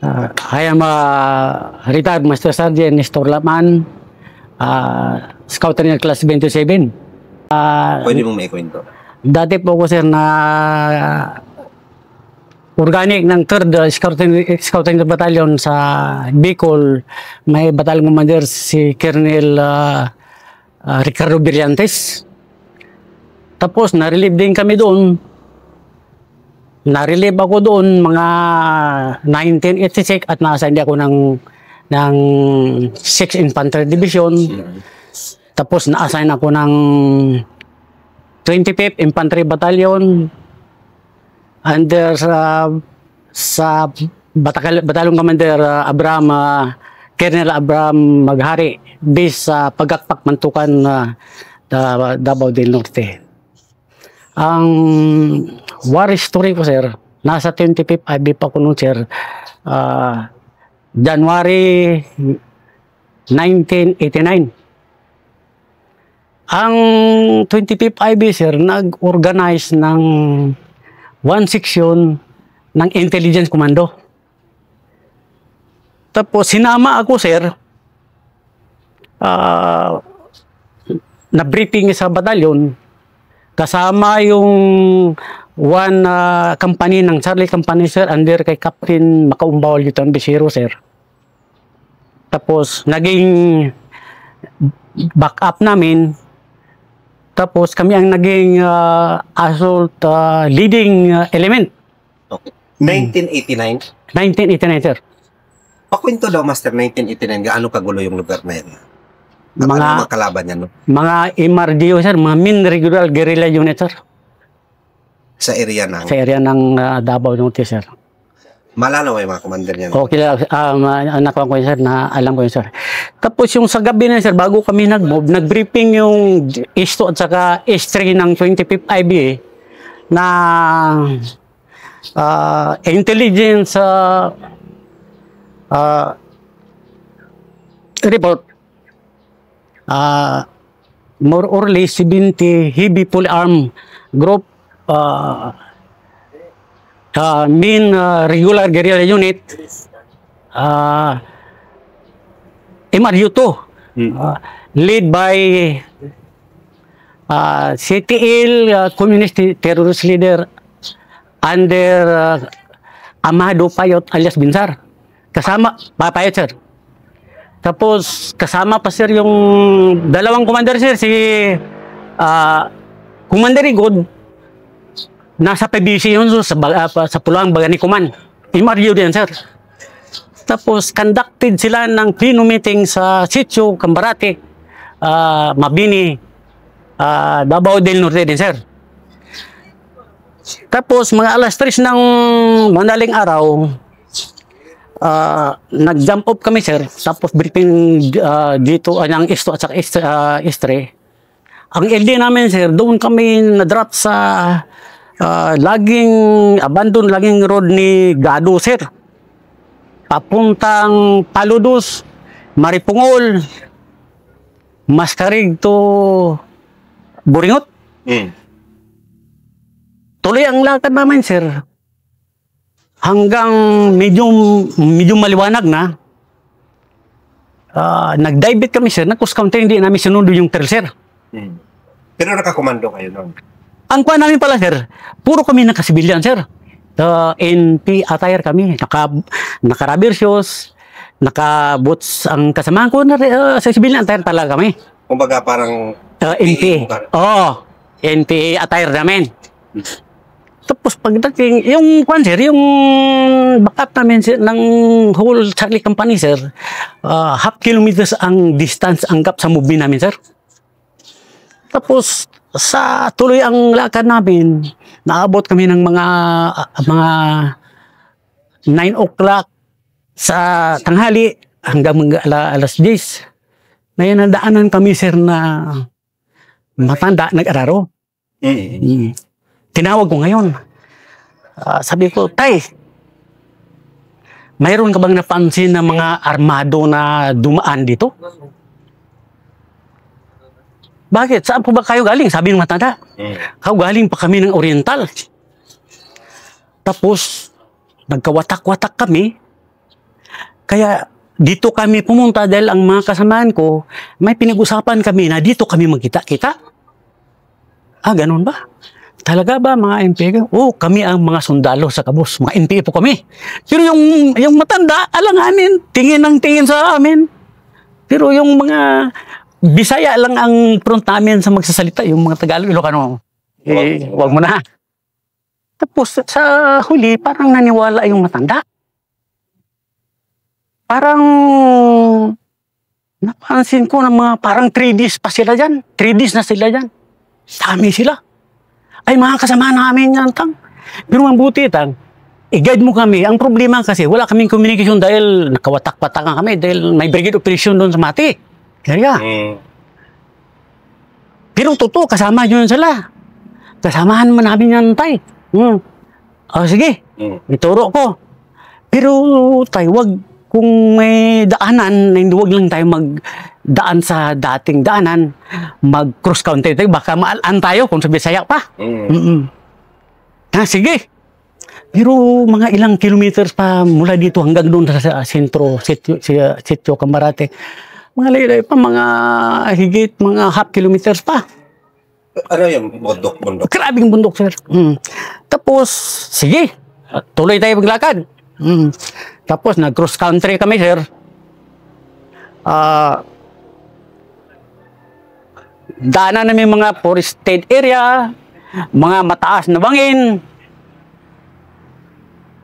I am a retired Master Sergeant Nestor Laman, Scout Trainer Class 27. Pwede mong may kwento. Dati po ko sir na organic ng 3rd Scouting Battalion sa Bicol. May battalion commander si Colonel Ricardo Brillantes. Tapos na-relieve din kami doon. Na-relieve ako doon mga 1986 at nasa-assign ako ng 6th Infantry Division. Tapos na-assign ako ng 25th Infantry Battalion under sa Battalion Commander Colonel Abraham Maghari based sa Pagakpak Mantukan Davao del Norte. Ang war story ko sir, nasa 25th IB pa ko nung sir, January 1989. Ang 25th IB sir, nag-organize ng one section ng Intelligence Commando. Tapos sinama ako sir, na-briefing sa batalyon, kasama yung one company ng Charlie Company sir, under kay Captain Macaumbao Lieutenant Bisiro sir. Tapos naging backup namin. Tapos kami ang naging assault leading element. Okay. 1989? 1989 sir. Pakwento daw Master, 1989, gaano kagulo yung lugar na yan? Mga kalaban yan, no? Mga MRDO sir, mga Min Regular Guerrilla Unit sir. Sa area ng? Sa area ng Davao Norte sir. Malalaw yung mga commander niyan. Okay, nakuha ko yun sir, na alam ko yun sir. Tapos yung sa gabi na sir, bago kami nag-move, nag-briefing yung S2 at saka S3 ng 25th IBA na intelligence report. More or less 70 heavy fully armed group Min Regular Guerrilla Unit MRU2 led by CTL Communist Terrorist Leader under Amado Payot alias Binsar. Kasama Payot sir. Tapos kasama pa sir yung dalawang commander sir, si Commander Igod, nasa PBC yun sa Pulang Bagani Kuman. MRU din sir. Tapos conducted sila ng pleno meeting sa Sitio, Cambarate, Mabini, Davao del Norte din sir. Tapos mga alas 3 ng madaling araw, nag-jump up kami sir. Tapos briefing dito ang S2 at saka S3. Ang LD namin sir, doon kami na-drop sa laging road ni Gado sir. Papuntang Paludos, Maripungol, Maskarig to Buringot. Tuloy ang lakad namin sir. Hanggang medyo maliwanag na. Nag-divert kami sir, nag-counter hindi namin sinundo yung trail sir. Pero nakakomando kayo noon? Ang kuha namin pala sir, puro kami nakasibilyan sir. NP attire kami, naka-rubber shoes, naka-boots ang kasamahan ko sa civilian attire talaga kami. Kumbaga parang NP. Oo, NP attire namin. Tapos pagdating, yung kwan sir, yung backup namin sir, ng whole Charlie Company sir, half kilometers ang distance ang gap sa movement namin sir. Tapos sa tuloy ang lakad namin, naabot kami ng mga 9 o'clock sa tanghali hanggang alas 10. May nadaanan kami sir na matanda, nag-araro. Tinawag ko ngayon. Sabi ko, Tay, mayroon ka bang napansin na mga armado na dumaan dito? Bakit? Saan po ba kayo galing? Sabi ng matanda. Kayo galing pa kami ng Oriental. Tapos, nagkawatak-watak kami. Kaya dito kami pumunta dahil ang mga kasamaan ko, may pinag-usapan kami na dito kami magkita-kita. Ganun ba? Talaga ba mga NPA? Kami ang mga sundalo sa kabus. Mga NPA po kami. Pero yung matanda, alanganin, tingin ng tingin sa amin. Pero yung mga Bisaya lang ang front namin sa magsasalita. Yung mga Tagalog, Ilocano, wag mo na. Tapos sa huli, parang naniwala yung matanda. Parang napansin ko na mga parang 3Ds pa sila dyan. 3Ds na sila dyan. Dami sila. Ay, mga kasama namin yan, tang. Pero mabuti, tang. I-guide mo kami. Ang problema kasi, wala kaming communication dahil nakawatak-patakan kami dahil may brigade operation doon sa Mati. Kaya. Pero totoo, kasama yun sila. Kasamahan mo namin yan, tay. Sige. Ituro ko. Pero, tay, wag kung may daanan, huwag lang tayo magdaan sa dating daanan, mag-cross country tayo, baka maalaan tayo kung sa Bisaya pa. Sige. Pero mga ilang kilometers pa mula dito hanggang doon sa sentro, Sitio Cambarate, mga laylay pa, mga higit, mga half kilometers pa. Ano yung bundok? Grabing bundok, sir. Tapos, sige, tuloy tayo maglakad. Tapos, nag-cross country kami, sir. Daanan namin mga forested area, mga mataas na bangin,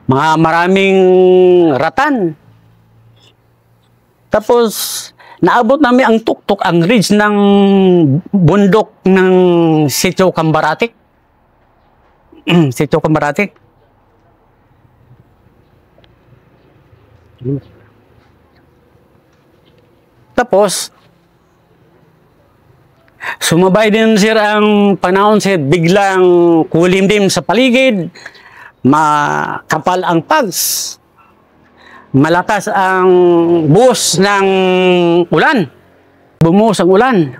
mga maraming ratan. Tapos, naabot namin ang tuktok, ang ridge ng bundok ng Sitio Cambarate. Sitio Cambarate. Tapos, sumabay din sir ang panahon sir, biglang kulimlim sa paligid, makapal ang pags, malakas ang buhos ng ulan, bumuhos ang ulan.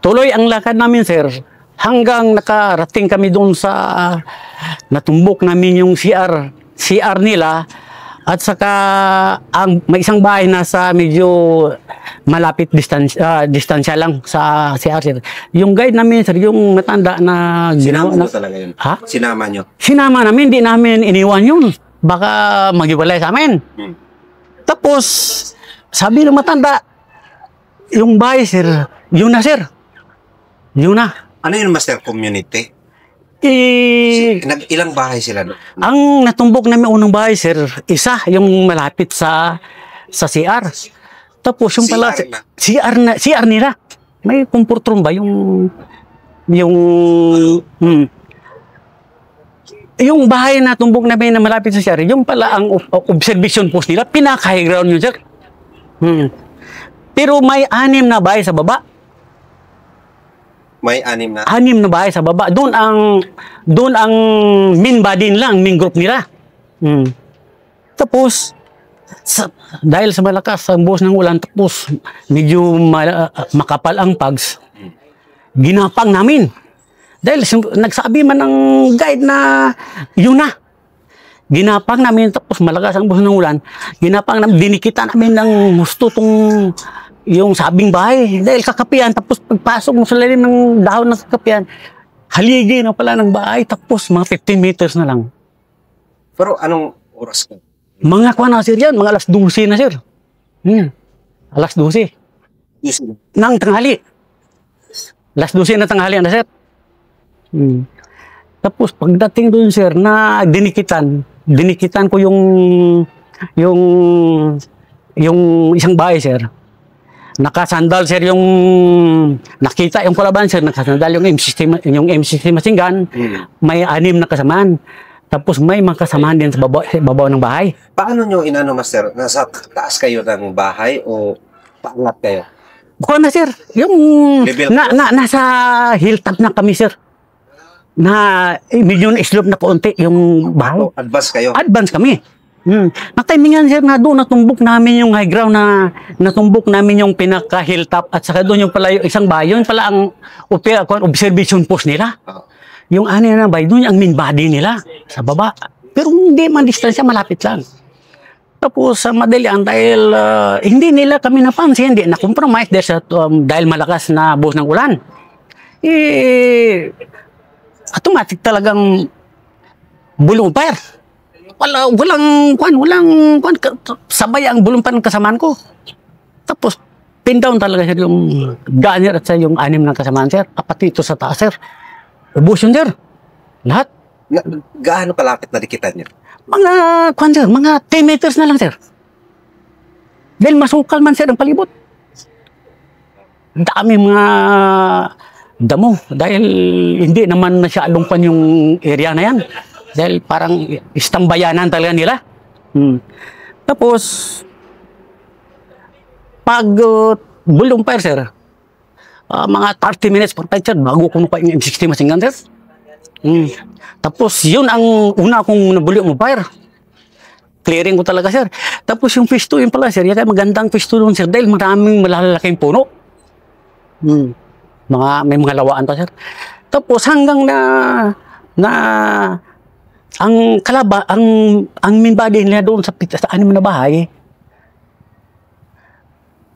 Tuloy ang lakad namin sir, hanggang nakarating kami doon sa natumbok namin yung CR nila. At saka may isang bahay na sa medyo malapit distansya lang sa CR. Yung guide namin, sir, yung matanda na Sinama nyo talaga yun? Ha? Sinama nyo? Sinama namin, di namin iniwan yun. Baka mag-iwalay sa amin. Tapos, sabi ng matanda, yung bahay, sir, yun na, sir. Yun na. Ano yun, Master? Community? Ilang bahay sila doon? Ang natumbok namin unang bahay, sir, isa, yung malapit sa CR. Tapos yung pala, CR nila. May comfort room ba? Yung bahay na tumbok namin na malapit sa CR, yung pala ang observation post nila, pinaka-high ground yun, sir. Pero may 6 na bahay sa baba. May 6 na? 6 na bahay sa baba. Doon ang main body nila, ang main group nila. Tapos, dahil sa malakas ang buhos ng ulan, tapos medyo makapal ang pags, ginapang namin. Dahil nagsabi man ng guide na yun na. Ginapang namin, tapos malakas ang buhos ng ulan, ginapang namin, dinikita namin ng gusto yung sabing bahay. Dahil kakapian, tapos pagpasok mo sa lalim ng dahon ng kakapian, haligi na pala ng bahay, tapos mga 15 meters na lang. Pero anong oras ka? Mga kwa na sir yan, mga alas 12 na sir. Alas 12. Nang tanghali. Alas 12 na tanghali na sir. Tapos pagdating doon sir, na dinikitan ko yung isang bahay sir. Nakasandal sir yung nakita yung kalaban sir, nakasandal yung M60 machine gun, may 6 na kasamaan. Tapos may mga kasamaan din sa babaw ng bahay. Paano nyo inano, Master? Nasa taas kayo ng bahay o paangat kayo? Bukan na sir, yung nasa hilltop na kami sir. Na medyo slope na kaunti yung bahay. Advance kayo? Advance kami. Natimingan sir na doon natumbok namin yung high ground, na natumbok namin yung pinaka hilltop, at saka doon yung pala yung isang bahay, yun pala ang observation post nila. Yung 6 na bahay, doon ang main body nila sa baba. Pero hindi man distansya, malapit lang. Tapos sa madalian dahil hindi nila kami napansin, hindi na compromise dahil malakas na buhos ng ulan. Automatic talagang bulong fire. Walang sabay ang bulong pa ng kasamaan ko. Tapos pin down talaga sir yung gunner at yung 6 ng kasamaan sir. Apat dito sa taas sir. Ubus yun sir. Lahat. Gaano kalapit na dikitan niyo? Mga 10 meters na lang, sir. Dahil masukal man, sir, ang palibot. Dami mga damo. Dahil hindi naman masyadong pan yung area na yan. Dahil parang istambayanan talaga nila. Tapos, pag bulong fire, sir, mga 30 minutes per sir, bago ko pa yung M60 machine gun, sir. Tapos yun ang una kong nabulyo mo fire. Clearing ko talaga sir. Tapos yung pisto yun pala sir, kaya magandang pisto doon sir dahil maraming malalaking puno. May mga lawaan pa sir. Tapos hanggang na ang main body nila doon sa 6 na bahay,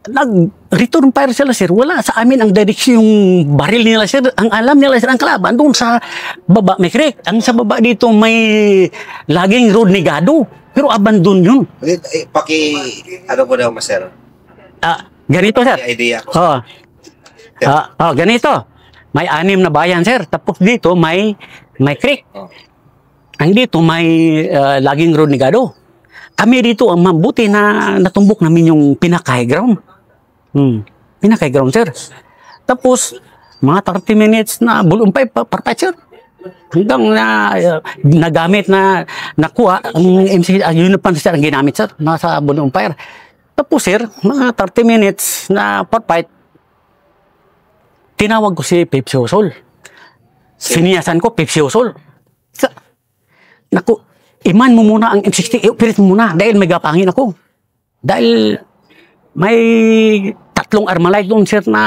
nag-return fire sila sir. Wala sa amin ang direksyon yung baril nila sir. Ang alam nila sir, ang kalaban doon sa baba may creek. Ang sa baba dito may laging road negado. Pero abandon yun. Ano po daw sir? Ganito sir. May idea ko. Ganito. May 6 na bayan sir. Tapos dito may creek. Ang dito may laging road negado. Kami dito ang mabuti na natumbok namin yung pinaka-high ground. Pinaka-high ground, sir. Tapos, mga 30 minutes na bulong pipe, parpay, sir. Hanggang nagamit na nakuha, ang MC, yun pa sir, ang ginamit, sir, nasa bulong fire. Tapos, sir, mga 30 minutes na parpay, tinawag ko si Pepsi Usol. Siniyasan ko, Pepsi Usol. Naku, iman mo muna ang M60, i-operate mo muna dahil may gapangin ako. Dahil may 3 Armalite doon sir na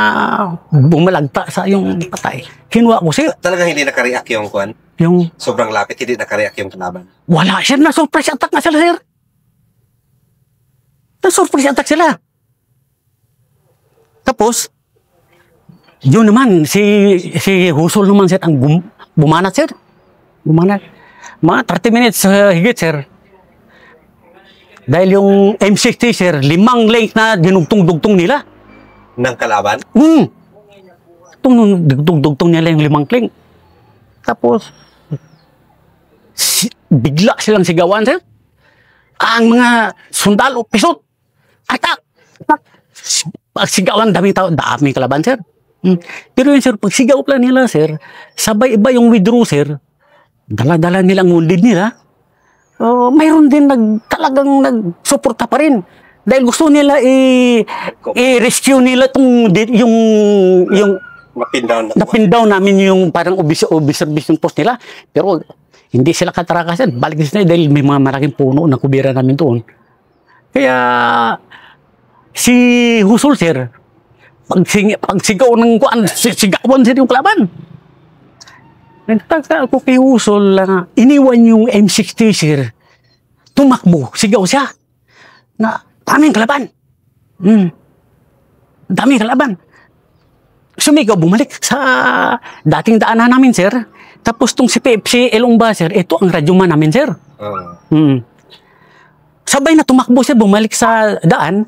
bumalagta sa yung patay. Kinuha ko sir. Talagang hindi nakareact yung kwan? Yung sobrang lapit, hindi nakareact yung kalaban? Wala sir, na-surprise attack na sila sir. Na-surprise attack sila. Tapos, yun naman, si Husol naman sir ang bumanat sir. Bumanat. Mga 30 minutes higit sir. Dahil yung M60 sir, 5 length na dinugtong-dugtong nila. Ng kalaban? Dugtong nila yung 5 length. Tapos, bigla silang sigawan sir. Ang mga sundalo, pisot, atak. Pagsigawan, daming tao, daming kalaban sir. Pero yun sir, pag sigaw lang nila sir, sabay iba yung withdraw sir. Dala-dala nilang wounded nila. Mayroon din talagang nagsuporta pa rin. Dahil gusto nila i-rescue nila yung napin down namin yung parang observation post nila. Pero hindi sila katarakasan. Balik sila dahil may mga malaking puno na kubira namin doon. Kaya si Husol sir, pag sigaw ng kuan, sigawan sir yung kalaban. Nagtaka ako kay Husol na iniwan yung M60 sir. Tumakbo, sigaw siya. Na daming kalaban. Daming kalaban. Sumigaw, bumalik sa dating daanan namin sir. Tapos tong si Pepsi, Elongba sir, ito ang radyoman namin sir. Sabay na tumakbo sir, bumalik sa daan.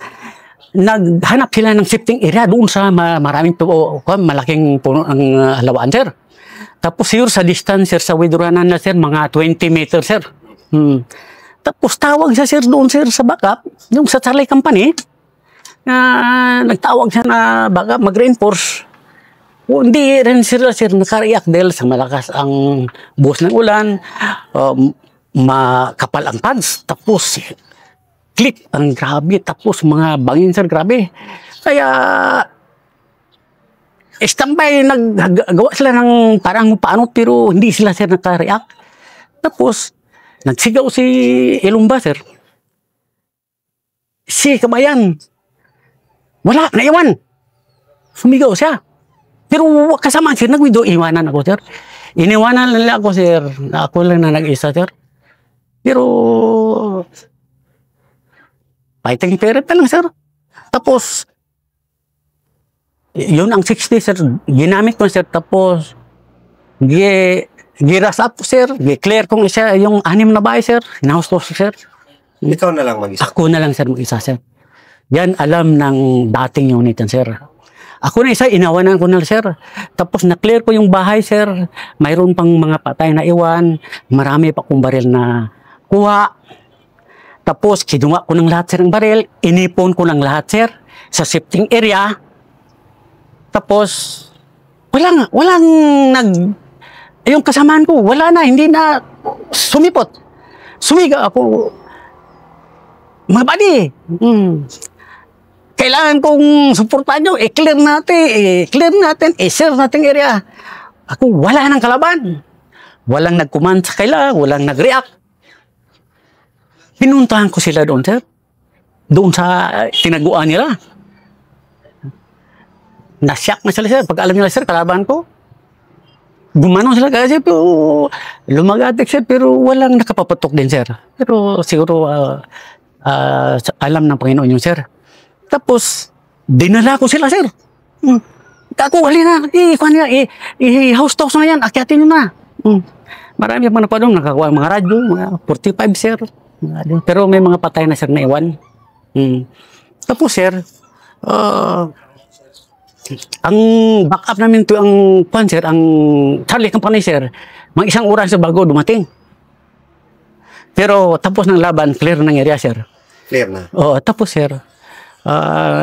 Naghanap sila ng shifting area doon sa maraming malaking puno ng halawaan sir. Tapos sir, sa distance sir, sa withdrawanan na sir, mga 20 meters sir. Tapos tawag siya sir doon sir sa backup, yung sa Charlie Company, nagtawag siya na backup mag-reinforce. Hindi rin sila sir nakareact dahil sa malakas ang buhos ng ulan, makapal ang pads, tapos click ang grabe, tapos mga bangin sir, grabe. Kaya standby, naggawa sila ng parang paano pero hindi sila sir naka-react. Tapos, nagsigaw si Elongba sir. Si Kabayan, wala, naiwan. Sumigaw siya. Pero kasama sir, nag-widow, iwanan ako sir. Iniwanan nila ako sir, ako lang na nag-isa sir. Pero, Fighting spirit na lang, sir. Tapos, yun ang 60, sir. Ginamit ko, sir. Tapos, giras up, sir. Gi-clear kong isa, yung 6 na bahay, sir. Hinahusto, sir. Ikaw na lang mag-isa. Ako na lang, sir, mag-isa, sir. Yan, alam ng dating unit yan, sir. Ako na isa, inawanan ko na, sir. Tapos, na-clear ko yung bahay, sir. Mayroon pang mga patay na iwan. Marami pa kong baril na kuha. Tapos, kinuha ko ng lahat, sir, ng baril. Inipon ko ng lahat, sir, sa shifting area. Tapos, walang yung kasamaan ko, wala na, hindi na sumipot. Sumiga ako. Mga buddy, kailangan kong suportahan nyo, i-clear natin, i-share natin area. Ako, wala nang kalaban. Walang nag-command sa kaila, walang nag-react. Pinuntahan ko sila doon, sir. Doon sa tinaguan nila. Nasyak na sila, sir. Pag alam nila, sir, kalaban ko. Gumanong sila kasi, pero lumagatik, sir, pero walang nakapapatok din, sir. Pero siguro, alam ng Panginoon yung, sir. Tapos, dinala ko sila, sir. Ako, halina, i-house talks na yan, akyatin nyo na. Marami mga napadong, nakakuha mga radyo, mga 45, sir. Pero may mga patay na, sir, na iwan. Tapos, sir, ang backup namin to ang sir, ang Charlie Company, sir, mga 1 oras bago dumating. Pero tapos ng laban, clear ng area, sir. Clear na. Oo, tapos, sir,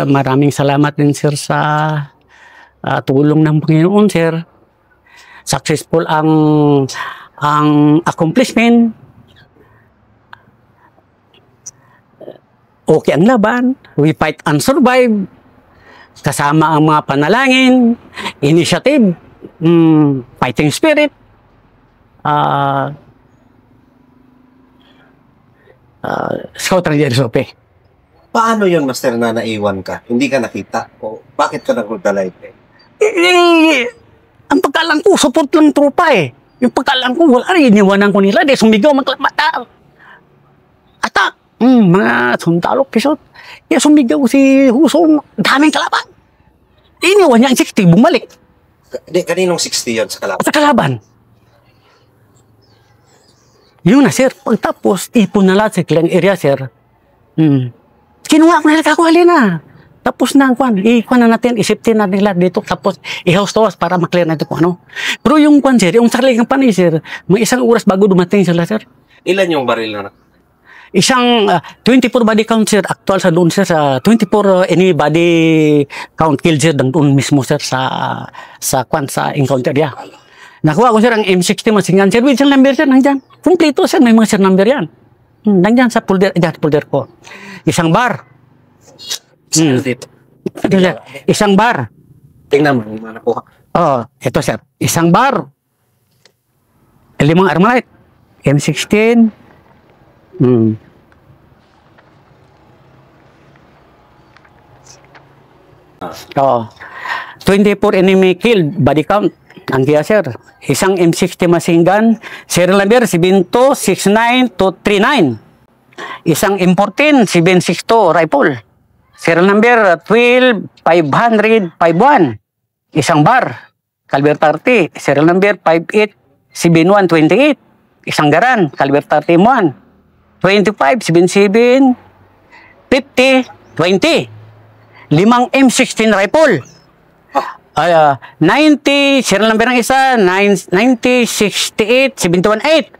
maraming salamat din, sir, sa tulong ng Panginoon, sir. Successful ang accomplishment. Okay ang laban. We fight and survive. Kasama ang mga panalangin, initiative, fighting spirit, scout ranger SOP. Paano yun, Master, na naiwan ka? Hindi ka nakita? O bakit ka nagdalay? Ang pagkalang ko, support lang tropa eh. Yung pagkalang ko, wala rin, iniwanan ko nila. Di sumigaw, magklamata. Atak! Mga sundalok, pisot. Sumigaw si Husong, daming kalaban. Iniwan niya ang 60, bumalik. Kaninong 60 yun sa kalaban? Sa kalaban. Yun na, sir. Pagtapos, ipon na lahat sa kilang area, sir. Kinuha ko na nagkakuhali na. Tapos na, ikuha na natin, isiptin natin lahat dito. Tapos, i-house to us para maklear natin kung ano. Pero yung sir, yung Charlie Company, sir, may 1 oras bago dumating sila, sir. Ilan yung baril na? Isang 24 body count, sir, actual sa doon, sir, sa 24 any body count kill, sir, doon mismo, sir, sa encounter niya. Nakuha ko, sir, ang M60 masingan, sir, with sir number, sir, nandyan. Kompleto, sir, may mga sir number yan. Nandyan sa folder, folder ko. Isang bar. Isang bar. Tingnan mo, yung mga nakuha. Ito, sir. Isang bar. 5 Armalite. M16. 24 enemy killed, body count. Ang kaya, sir. Isang M60 machine gun, serial number 7269239. Isang M14 762 rifle. Serial number 1250051. Isang bar, caliber 30, serial number 587128. Isang garan, caliber 31. 2577 50 20. 5 M16 rifle. 90, serial number ng isa, 9068 718.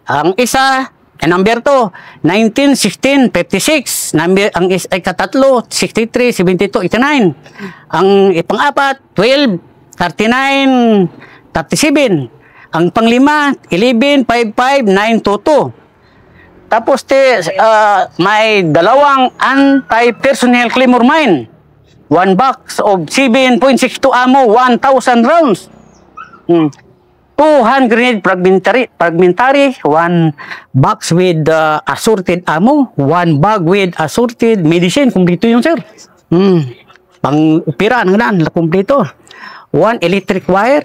Ang isa, number 2, 1916 56. Number ang isa ay katatlo, 63 72 89. Ang pang-apat, 12 39 37. Ang pang-lima, 11 55 922. Tapos may 2 anti-personnel claymore mine. 1 box of 7.62 ammo, 1,000 rounds. 2 hand grenade fragmentary, 1 box with assorted ammo, 1 bag with assorted medicine. Kumpleto yun, sir. Pang-upira, kumpleto. 1 electric wire,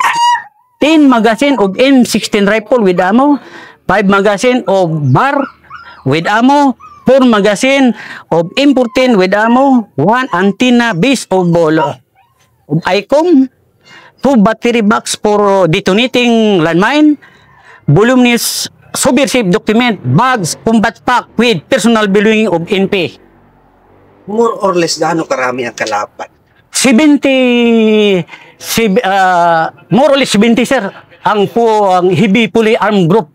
10 magazine of M16 rifle with ammo, 5 magazine of bar with ammo, 4 magazine of M14 with ammo, 1 antenna base of ball of ICOM, 2 battery box for detonating landmine, voluminous subversive document, bags, combat pack with personal belonging of NP. More or less, gaano karami ang kalaban? 70, more or less 70, sir. Ang heavy fully armed group.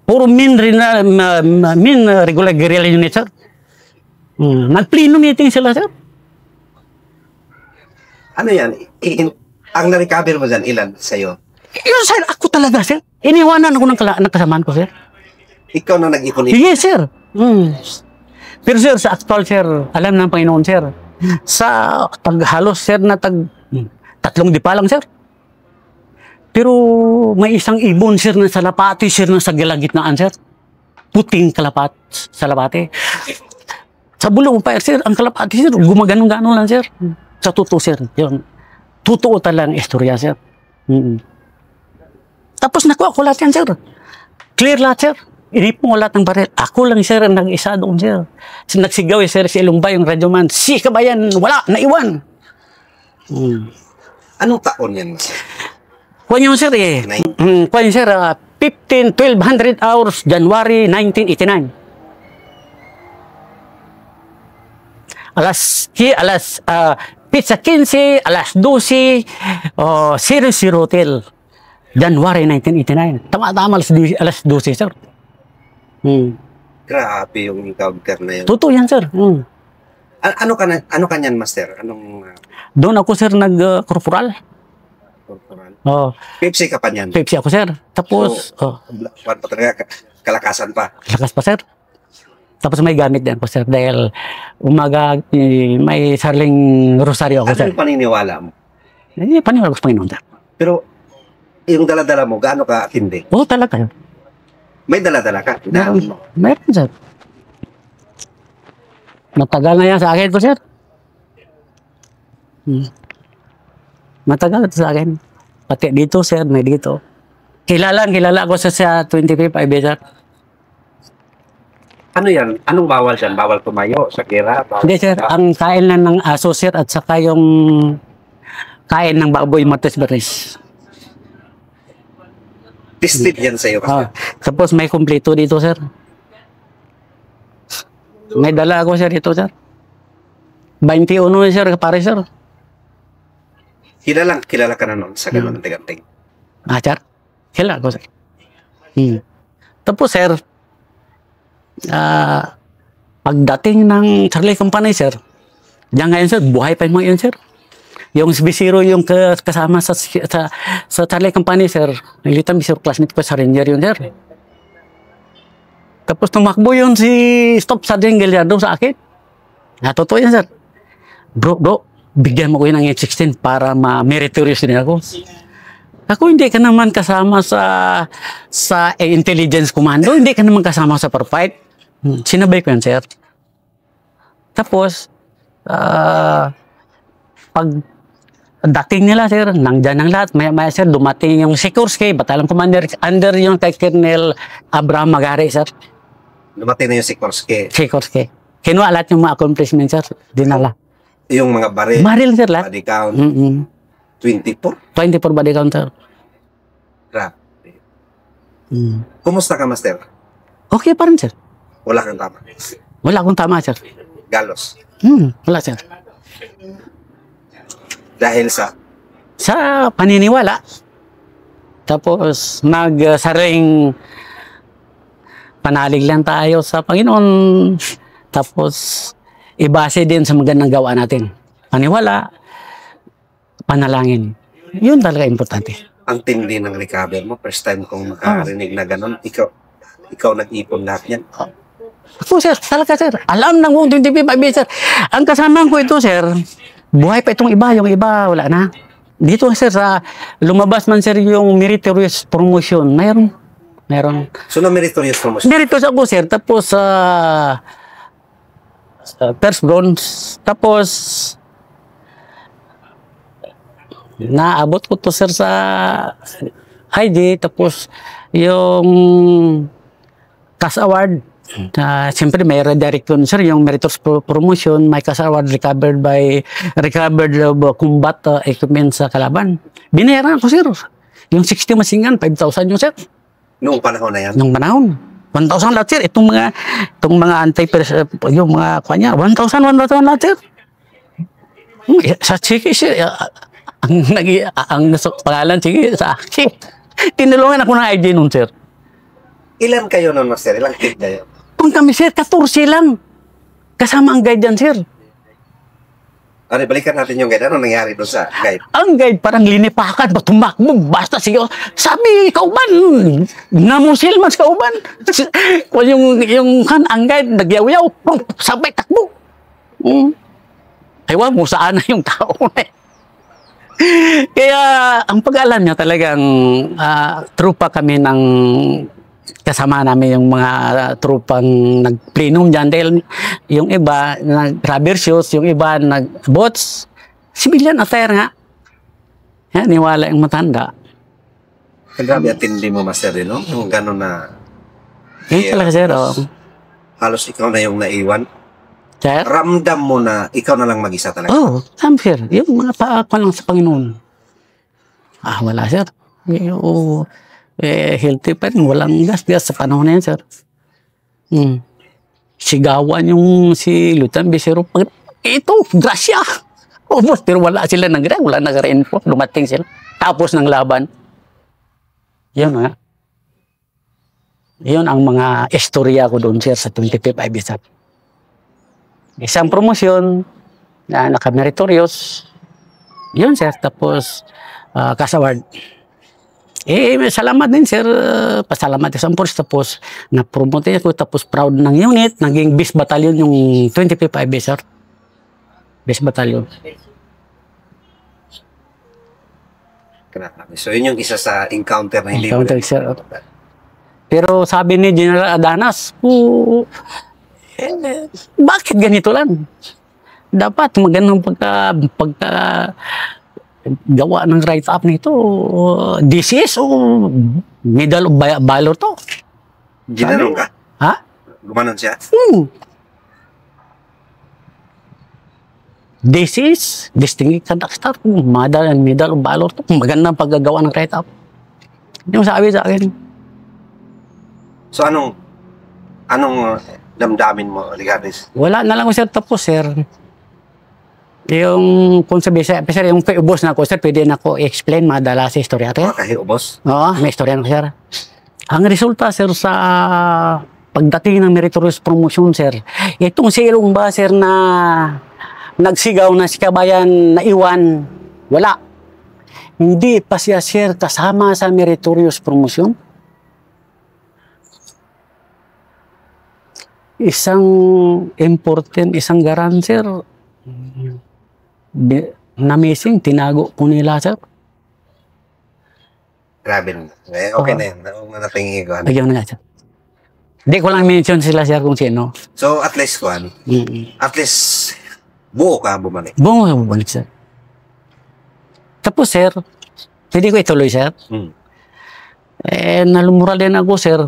Puro min regular guerrilla unit, sir. Nag-pleno meeting sila, sir. Ano yan? Ang na-recover mo dyan, ilan sa'yo? Yun, sir, ako talaga, sir. Iniwanan ako ng kasamaan ko, sir. Ikaw na nag-ipon. Yes, sir. Pero, sir, sa actual, sir, alam ng Panginoon, sir, sa halos, sir, na 3 dipa lang, sir. Pero may isang ibon, sir, na sa lapati, sir, na sa gilagitnaan, sir. Puting kalapat sa lapati. Sa bulong pa, sir, ang kalapati, sir, gumaganong-ganon lang, sir. Sa totoo, sir. Yun. Totoo talagang istorya, sir. Tapos nakuha ko lahat yan, sir. Clear lahat, sir. Inipon ko lahat ng baril. Ako lang, sir, ang nag-isa doon, sir. Nagsigaw, sir, si Ilumba, yung radyoman. Si kabayan, wala, naiwan. Anong taon yan, sir? Kuwan yun, sir, eh. Kuwan yun, sir, 1200 hours, January 1989. Pizza 15, alas 12, 00 Hotel, January 1989. Tama-tama, alas 12, sir. Grabe yung encounter na yun. Totoo yan, sir. Ano ka niyan, master? Doon ako, sir, nag-corporal. Corporal? Pepsi ka pa niyan? Pepsi ako, sir. Tapos, kalakasan pa? Lakas pa, sir. Tapos may gamit din po, sir. Dahil umaga, may sarling rosaryo ako, sir. Ano yung paniniwala mo? Paniniwala ko sa Panginoon, sir. Pero, yung dala-dala mo, gaano ka atindi? Oo, talaga. May dala-dala ka? Meron, sir. Matagal na yan sa akin ko, sir. Matagal ito sa akin. Pati dito, sir, may dito. Kilala ko sa 25 sir. Ano yan? Anong bawal siyan? Bawal tumayo sa kira? Hindi, sir. Ang kain na ng aso, sir, at saka yung kain ng baboy matis-batis. Tested yan sa'yo kasi. Tapos may kumpleto dito, sir. May dala ako, sir, dito, sir. 21, sir, pare, sir. Kilala ka na noon sa ganun tiganting. Sir. Kilala ko, sir. Tapos, sir, pagdating ng Charlie Company, sir, diyan ngayon, sir, buhay pa yung mga yun, sir. Yung B0 yung kasama sa Charlie Company, sir, nilitan B0 classmate ko sa Ranger yun, sir. Tapos tumakbo yun si Stop Sergeant Gallardo sa akin. Totoo yan, sir. Bro, bigyan mo ko yun ng 16 para ma-meritorious din ako. Ako hindi ka naman kasama sa intelligence commando, hindi ka naman kasama sa fight. Sinabay ko yan, sir. Tapos, pag dating nila, sir, nandyan ang lahat. Maya, sir, dumating yung Sikorsky, Battalion Commander, under yung kay Colonel Abraham Magari, sir. Dumating na yung Sikorsky. Sikorsky. Kinuha lahat yung mga accomplishments, sir. Dinala. Yung mga baril. Baril, sir, lahat. Body count. 24? 24 body count, sir. Grabe. Kumusta ka, master? Okay pa rin, sir. Wala kang tama? Wala akong tama, sir. Galos? Wala, sir. Dahil sa? Sa paniniwala. Tapos, sariling panalig lang tayo sa Panginoon. Tapos, ibase din sa magandang gawa natin. Paniwala, panalangin. Yun talaga importante. Ang tindi ng recover mo. First time kong makarinig na ganun. Ikaw nag-ipon lahat yan. Ako, sir, talaga, sir. Alam ng 25, sir. Ang kasama ko ito, sir, buhay pa itong iba. Yung iba, wala na. Dito, sir, sa lumabas man, sir, yung meritorious promotion. Mayroon. So, na meritorious promotion? Meritorious ako, sir. Tapos, first bronze. Tapos, naabot ko to, sir, sa ID. Tapos, yung CAS Award Siyempre may redirect yun, sir, yung meritorious promotion, may kasawad recovered combat equipment sa kalaban. Binayaran ko, sir. Yung 60 machine gun, 5,000 yung, sir. Noong panahon na yan? Nung panahon. 1,000 lahat, sir. Itong mga yung mga kanya, 1,000 lahat, sir. Sa Chiki, sir, ang pangalan, Chiki, sa akin. Tinulungan ako ng ID nun, sir. Ilan kayo nun, master? Ilang kid kayo? Kung kami, sir, 14 lang. Kasama ang guide dyan, sir. Ano, balikan natin yung guide. Ano nangyari doon sa guide? Ang guide parang linipakan, tumakbo, basta sige. Sabi, kauban, namusil mas kauban. Ang guide, nagyaw-yaw, sabay takbo. Ewan mo saan na yung tao eh. Kaya, ang pag-alam niya talagang trupa kami ng kasama namin yung mga trupang nag-plenum dyan dahil yung iba nag-rubber shoes, yung iba nag-bots. Civilian attire nga. Yan, niwala yung matanda. Grabe atindi mo, master, no? Yung gano'n na... Yan talaga, sir. Halos ikaw na yung naiwan. Sir? Ramdam mo na ikaw na lang mag-isa talaga. Sir. Yung mga paako lang sa Panginoon. Wala, sir. Healthy pa rin. Walang gas sa panahon na yan, sir. Sigawan yung si Lieutenant Bisero. Ito, grasya. Pero wala sila wala nag-reinforce. Dumating sila. Tapos ng laban. Yun nga. Yun ang mga istorya ko doon, sir, sa 25 IBSAT. Isang promosyon na naka-meritorious. Yun, sir. Tapos, kasaward. Salamat din, sir. Pasalamat sa Ampors. Tapos, na-promote ako. Tapos, proud ng unit. Naging Base Battalion yung 25 IB, sir. Base Battalion. So, yun yung isa sa encounter na hindi encounter, sir. Pero sabi ni General Adanas, bakit ganito lang? Dapat magandang pagka gawa ng write-up nito, DCS o Medal of Valor to. Ginanong ka? Ha? Gumanon siya? DCS, Distinguished Conduct Star, Medal of Valor to. Magandang paggagawa ng write-up. Yung sabi sa akin. So anong damdamin mo, Ligaris? Wala na lang, sir. Tapos, sir. Yung kung sabi sa sir, yung ubos na ko, sir, pwede na ko i-explain, madala sa istorya. Kahit ubos? Oo, may istorya na ko, sir. Ang resulta, sir, sa pagdating ng meritorious promotion, sir, itong silong ba, sir, na nagsigaw na si Kabayan na iwan, wala. Hindi pa siya, sir, kasama sa meritorious promotion. Isang important, isang garan, sir, na missing, tinago po nila, sir. Grabe naman. Okay na yun. Natingin ko. Ayun na, sir. Hindi ko lang mention sila, sir, kung sino. So, at least, at least, buo ka bumalik. Buo ka bumalik, sir. Tapos, sir, pwede ko ituloy, sir. Nalumura din ako, sir.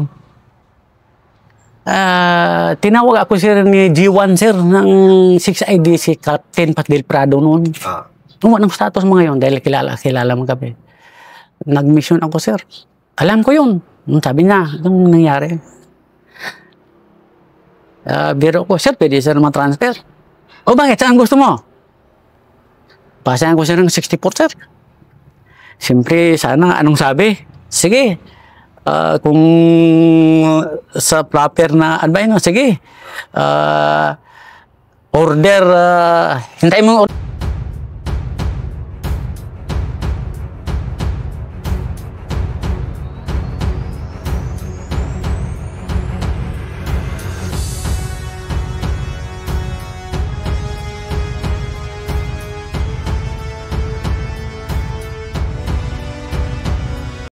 Tinawag ako, sir, ni G1, sir, ng 6ID, si Captain Patil Prado noon. Ng status mo ngayon dahil kilala mo kami. Nag-mission ako, sir. Alam ko yun. Sabi niya, anong nangyari? Biro ko, sir, pwede sir ma-transfer. Bakit? Saan gusto mo? Pasayan ko, sir, ng 64, sir. Siyempre, sana, anong sabi? Sige. Kung sa proper na advice, sige. Order, hintayin mo order.